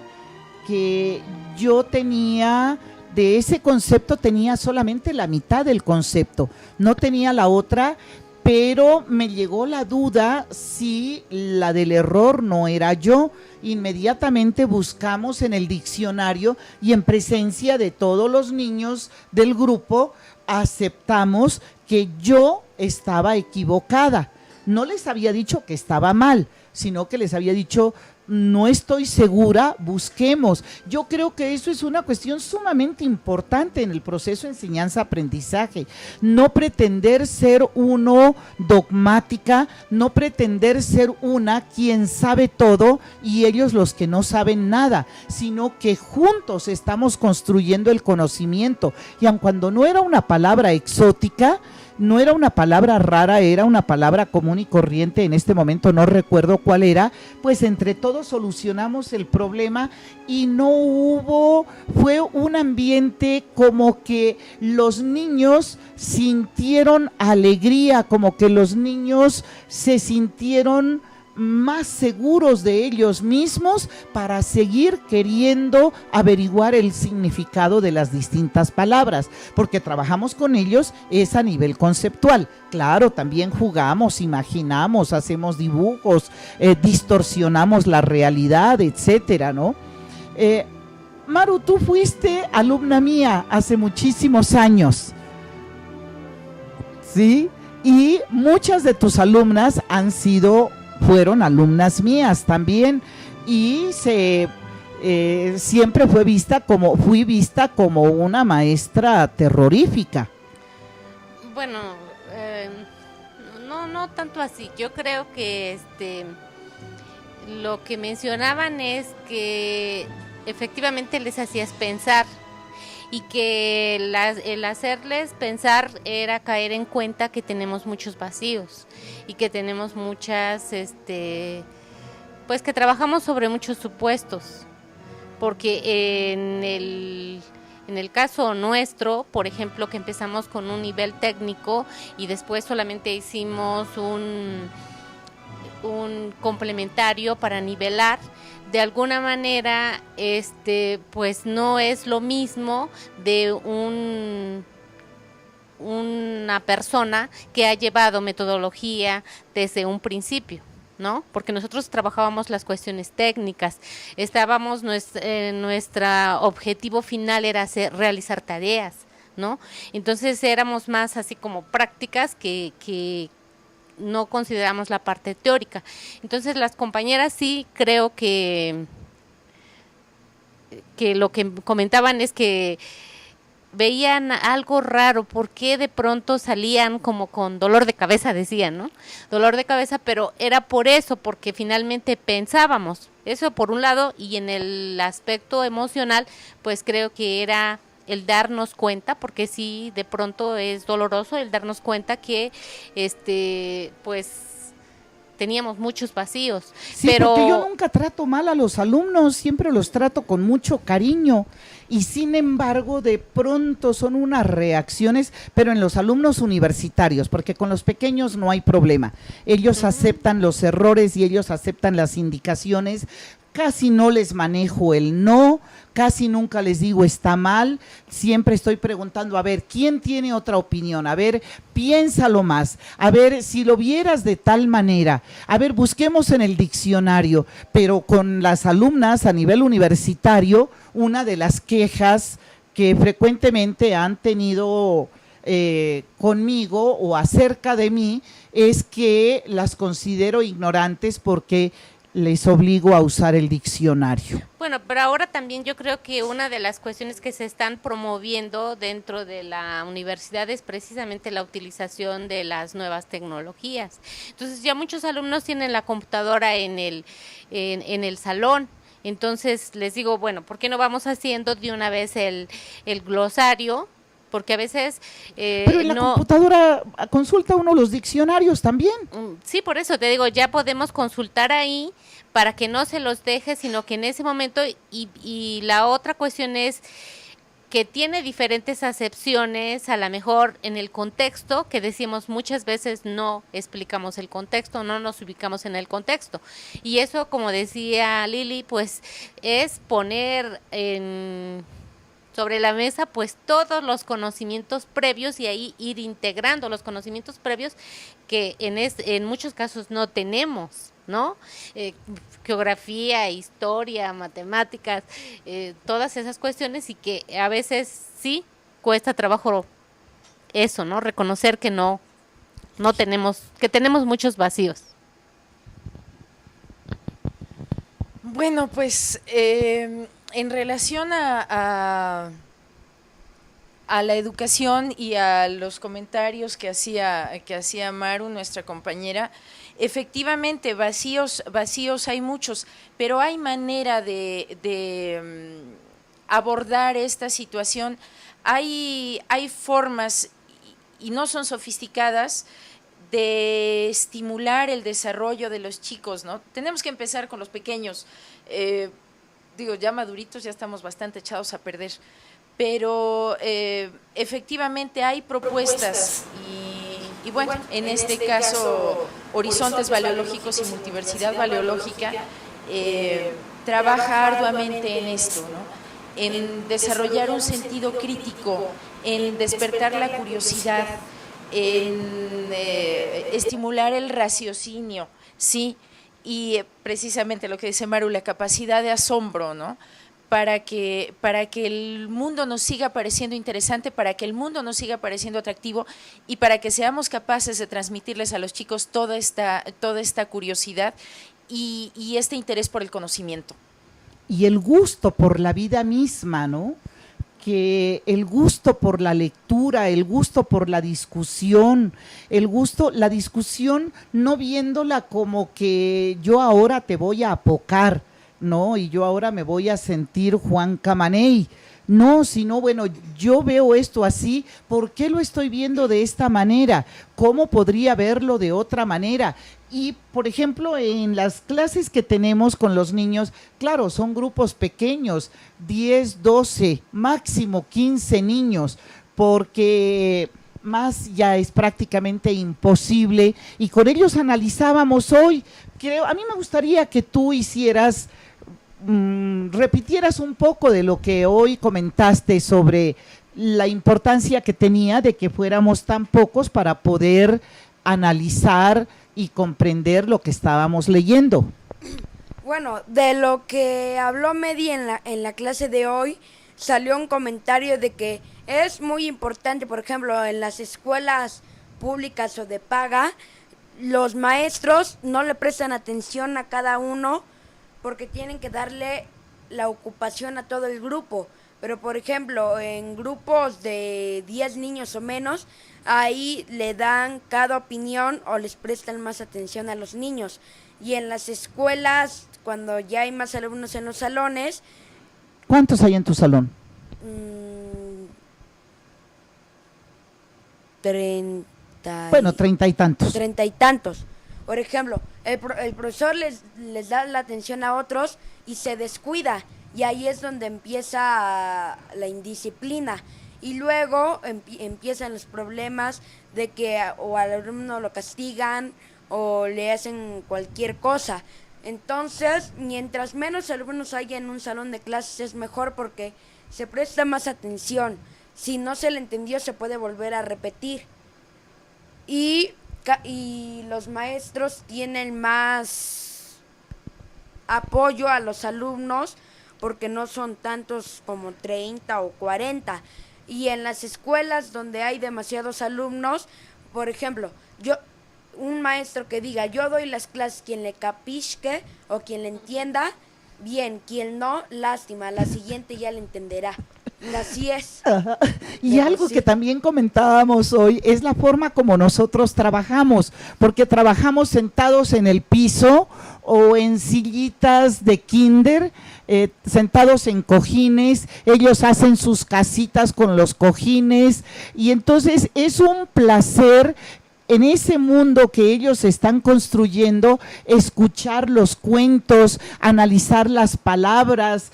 Que yo tenía… De ese concepto tenía solamente la mitad del concepto, no tenía la otra, pero me llegó la duda si la del error no era yo. Inmediatamente buscamos en el diccionario y en presencia de todos los niños del grupo aceptamos que yo estaba equivocada. No les había dicho que estaba mal, sino que les había dicho… No estoy segura, busquemos. Yo creo que eso es una cuestión sumamente importante en el proceso de enseñanza-aprendizaje. No pretender ser uno dogmática, no pretender ser una quien sabe todo y ellos los que no saben nada, sino que juntos estamos construyendo el conocimiento. Y aun cuando no era una palabra exótica, no era una palabra rara, era una palabra común y corriente, en este momento no recuerdo cuál era, pues entre todos solucionamos el problema y no hubo, fue un ambiente como que los niños sintieron alegría, como que los niños se sintieron más seguros de ellos mismos para seguir queriendo averiguar el significado de las distintas palabras, porque trabajamos con ellos es a nivel conceptual. Claro, también jugamos, imaginamos, hacemos dibujos, distorsionamos la realidad, etcétera, ¿no? Maru, tú fuiste alumna mía hace muchísimos años, ¿sí? Y muchas de tus alumnas fueron alumnas mías también, y siempre fui vista como una maestra terrorífica. Bueno, no tanto así. Yo creo que lo que mencionaban es que efectivamente les hacías pensar, y que el hacerles pensar era caer en cuenta que tenemos muchos vacíos y que tenemos muchas, pues que trabajamos sobre muchos supuestos, porque en el caso nuestro, por ejemplo, que empezamos con un nivel técnico y después solamente hicimos un complementario para nivelar, de alguna manera, pues no es lo mismo de una persona que ha llevado metodología desde un principio, ¿no? Porque nosotros trabajábamos las cuestiones técnicas, nuestro objetivo final era realizar tareas, ¿no? Entonces éramos más así como prácticas que no consideramos la parte teórica. Entonces las compañeras sí creo que lo que comentaban es que veían algo raro, porque de pronto salían como con dolor de cabeza, decían, ¿no? Dolor de cabeza, pero era por eso, porque finalmente pensábamos, eso por un lado, y en el aspecto emocional, pues creo que era el darnos cuenta, porque sí, de pronto es doloroso el darnos cuenta que, pues, teníamos muchos vacíos. Sí, pero porque yo nunca trato mal a los alumnos, siempre los trato con mucho cariño, y sin embargo, de pronto son unas reacciones, pero en los alumnos universitarios, porque con los pequeños no hay problema. Ellos aceptan los errores y ellos aceptan las indicaciones. Casi no les manejo el no, casi nunca les digo está mal, siempre estoy preguntando, a ver, ¿quién tiene otra opinión? A ver, piénsalo más, a ver, si lo vieras de tal manera, a ver, busquemos en el diccionario. Pero con las alumnas a nivel universitario, una de las quejas que frecuentemente han tenido conmigo o acerca de mí es que las considero ignorantes porque les obligo a usar el diccionario. Bueno, pero ahora también yo creo que una de las cuestiones que se están promoviendo dentro de la universidad es precisamente la utilización de las nuevas tecnologías. Entonces ya muchos alumnos tienen la computadora en el salón. Entonces les digo, bueno, ¿por qué no vamos haciendo de una vez el glosario? Porque a veces pero en la computadora consulta uno los diccionarios también. Sí, por eso te digo, ya podemos consultar ahí para que no se los deje, sino que en ese momento, y la otra cuestión es que tiene diferentes acepciones, a lo mejor en el contexto, que decimos muchas veces no explicamos el contexto, no nos ubicamos en el contexto. Y eso, como decía Lili, pues es poner sobre la mesa pues todos los conocimientos previos y ahí ir integrando los conocimientos previos que en muchos casos no tenemos, ¿no? Geografía, historia, matemáticas, todas esas cuestiones, y que a veces sí cuesta trabajo eso, ¿no? Reconocer que no tenemos, que tenemos muchos vacíos. Bueno, pues en relación a la educación y a los comentarios que hacía Maru, nuestra compañera, efectivamente vacíos hay muchos, pero hay manera de abordar esta situación. Hay formas, y no son sofisticadas, de estimular el desarrollo de los chicos, ¿no? Tenemos que empezar con los pequeños. Ya maduritos ya estamos bastante echados a perder, pero efectivamente hay propuestas Y bueno, en este caso, Horizontes Baleológicos y Multiversidad Baleológica trabaja arduamente en esto, ¿no? En desarrollar un sentido crítico, en despertar la curiosidad, en estimular el raciocinio, ¿sí? Y precisamente lo que dice Maru, la capacidad de asombro, ¿no? Para que el mundo nos siga pareciendo interesante, para que el mundo nos siga pareciendo atractivo y para que seamos capaces de transmitirles a los chicos toda esta curiosidad y este interés por el conocimiento. Y el gusto por la vida misma, ¿no? Que el gusto por la lectura, el gusto por la discusión, la discusión no viéndola como que yo ahora te voy a apocar, ¿no? Y yo ahora me voy a sentir Juan Camaney. No, sino bueno, yo veo esto así, ¿por qué lo estoy viendo de esta manera? ¿Cómo podría verlo de otra manera? Y, por ejemplo, en las clases que tenemos con los niños, claro, son grupos pequeños, 10, 12, máximo 15 niños, porque más ya es prácticamente imposible. Y con ellos analizábamos hoy, a mí me gustaría que tú hicieras, repitieras un poco de lo que hoy comentaste sobre la importancia que tenía de que fuéramos tan pocos para poder analizar y comprender lo que estábamos leyendo. Bueno, de lo que habló Medi en la clase de hoy, salió un comentario de que es muy importante, por ejemplo, en las escuelas públicas o de paga, los maestros no le prestan atención a cada uno porque tienen que darle la ocupación a todo el grupo. Pero, por ejemplo, en grupos de 10 niños o menos, ahí le dan cada opinión o les prestan más atención a los niños. Y en las escuelas, cuando ya hay más alumnos en los salones... ¿Cuántos hay en tu salón? 30. Bueno, 30 y tantos. 30 y tantos. Por ejemplo, el profesor les da la atención a otros y se descuida. Y ahí es donde empieza la indisciplina. Y luego empiezan los problemas de que o al alumno lo castigan o le hacen cualquier cosa. Entonces, mientras menos alumnos haya en un salón de clases es mejor porque se presta más atención. Si no se le entendió, se puede volver a repetir. Y los maestros tienen más apoyo a los alumnos porque no son tantos como 30 o 40. Y en las escuelas donde hay demasiados alumnos, por ejemplo, un maestro que diga, yo doy las clases, quien le capisque o quien le entienda, bien, quien no, lástima, la siguiente ya le entenderá. Así es. Ajá. Y Pero algo sí, que también comentábamos hoy es la forma como nosotros trabajamos, porque trabajamos sentados en el piso o en sillitas de kinder, sentados en cojines, ellos hacen sus casitas con los cojines y entonces es un placer en ese mundo que ellos están construyendo, escuchar los cuentos, analizar las palabras,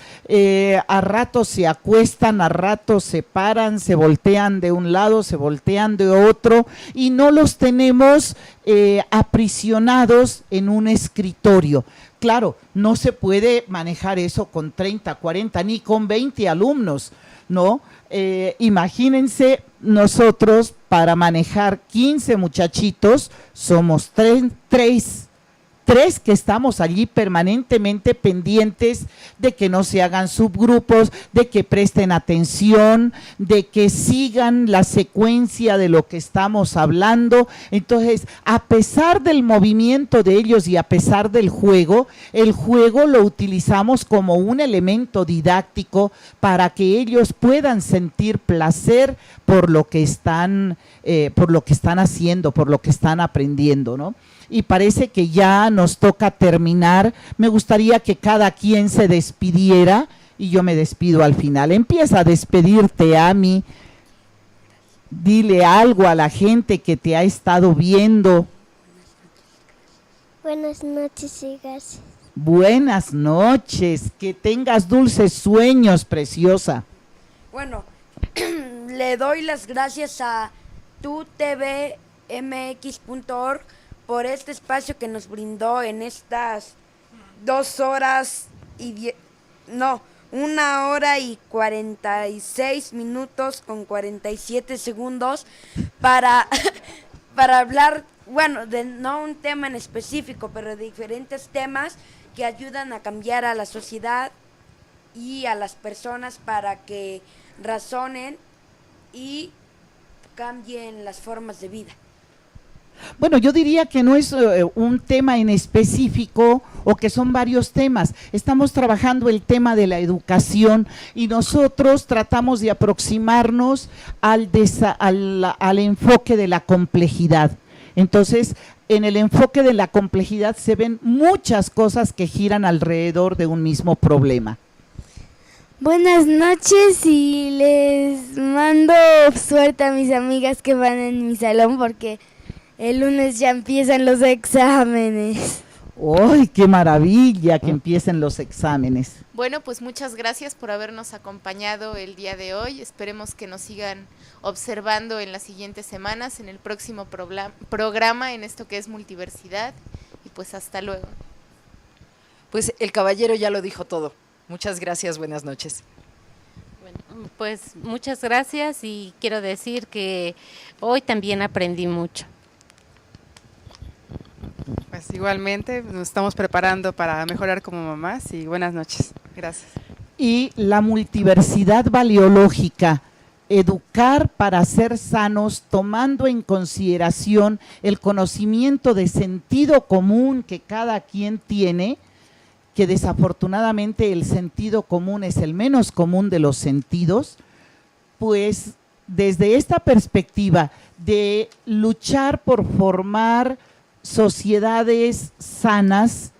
a ratos se acuestan, a ratos se paran, se voltean de un lado, se voltean de otro y no los tenemos aprisionados en un escritorio. Claro, no se puede manejar eso con 30, 40 ni con 20 alumnos, ¿no? Imagínense nosotros para manejar 15 muchachitos, somos tres que estamos allí permanentemente pendientes de que no se hagan subgrupos, de que presten atención, de que sigan la secuencia de lo que estamos hablando. Entonces, a pesar del movimiento de ellos y a pesar del juego, el juego lo utilizamos como un elemento didáctico para que ellos puedan sentir placer por lo que están haciendo, por lo que están aprendiendo, ¿no? Y parece que ya nos toca terminar. Me gustaría que cada quien se despidiera y yo me despido al final. Empieza a despedirte, Ami. Dile algo a la gente que te ha estado viendo. Buenas noches y gracias. Buenas noches, que tengas dulces sueños, preciosa. Bueno, le doy las gracias a Tu TV mx.org por este espacio que nos brindó en estas 2 horas y 1 hora y 46 minutos con 47 segundos para hablar, bueno, de no un tema en específico, pero de diferentes temas que ayudan a cambiar a la sociedad y a las personas para que razonen y cambien las formas de vida. Bueno, yo diría que no es un tema en específico o que son varios temas. Estamos trabajando el tema de la educación y nosotros tratamos de aproximarnos al enfoque de la complejidad. Entonces, en el enfoque de la complejidad se ven muchas cosas que giran alrededor de un mismo problema. Buenas noches y les mando suerte a mis amigas que van en mi salón porque el lunes ya empiezan los exámenes. ¡Ay, qué maravilla que empiecen los exámenes! Bueno, pues muchas gracias por habernos acompañado el día de hoy. Esperemos que nos sigan observando en las siguientes semanas, en el próximo programa, en esto que es Multiversidad. Y pues hasta luego. Pues el caballero ya lo dijo todo. Muchas gracias, buenas noches. Bueno, pues muchas gracias y quiero decir que hoy también aprendí mucho. Pues igualmente nos estamos preparando para mejorar como mamás y buenas noches. Gracias. Y la multiversidad valiológica, educar para ser sanos, tomando en consideración el conocimiento de sentido común que cada quien tiene, que desafortunadamente el sentido común es el menos común de los sentidos, pues desde esta perspectiva de luchar por formar sociedades sanas,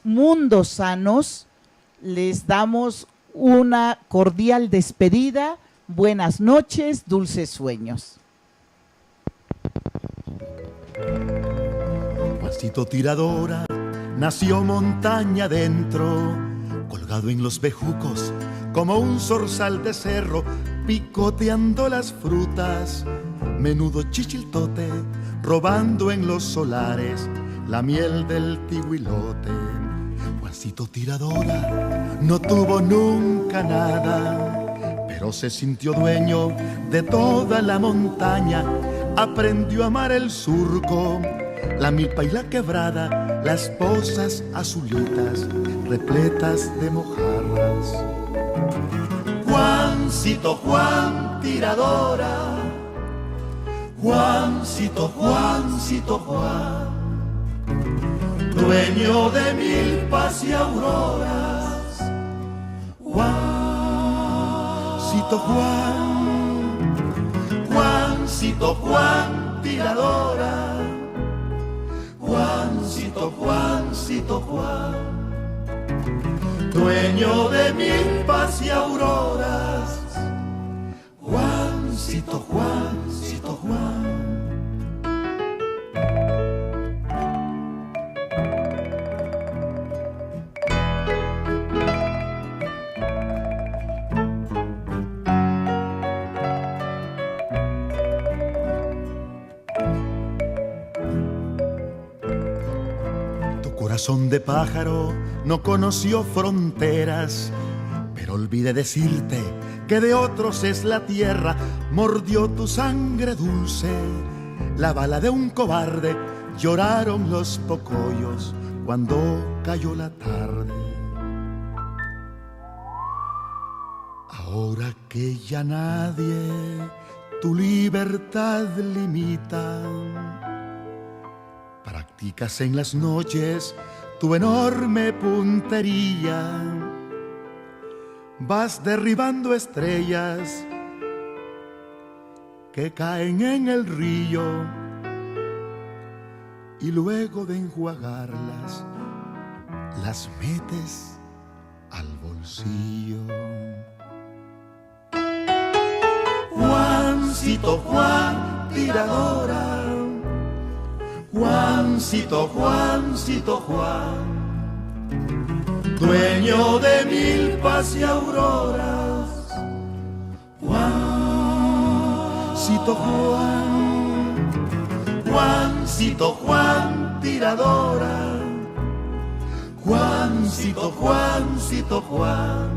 mundos sanos, les damos una cordial despedida. Buenas noches, dulces sueños. Juancito Tiradora nació montaña adentro, colgado en los bejucos como un zorzal de cerro, picoteando las frutas, menudo chichiltote, robando en los solares la miel del tihuilote. Juancito Tiradora no tuvo nunca nada, pero se sintió dueño de toda la montaña, aprendió a amar el surco, la milpa y la quebrada, las pozas azulitas, repletas de mojarras. Juancito Juan Tiradora, Juancito, Juancito Juan, dueño de milpas y auroras. Juancito Juan, Juancito Juan Tiradora, Juancito, Juancito Juan, dueño de milpas y auroras. Juancito, Juancito Juan. Corazón de pájaro no conoció fronteras, pero olvidé decirte que de otros es la tierra. Mordió tu sangre dulce, la bala de un cobarde, lloraron los pocoyos cuando cayó la tarde. Ahora que ya nadie tu libertad limita, practicas en las noches tu enorme puntería, vas derribando estrellas que caen en el río y luego de enjuagarlas las metes al bolsillo. Juancito Juan Tiradora, Juancito, Juancito Juan, dueño de milpas y auroras. Juancito Juan, Juancito Juan tiradora, Juancito, Juancito Juan,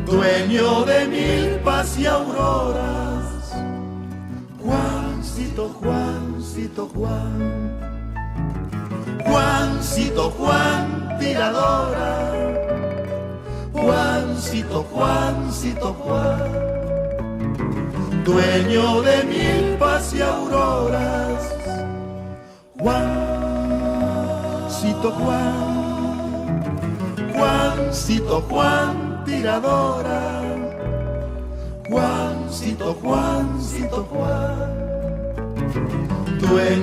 dueño de milpas y auroras, Juancito, Juancito Juan, Juancito Juan tiradora, Juancito, Juancito Juan, dueño de milpas y auroras, Juancito Juan, Juancito Juan tiradora, Juancito, Juancito Juan, dueño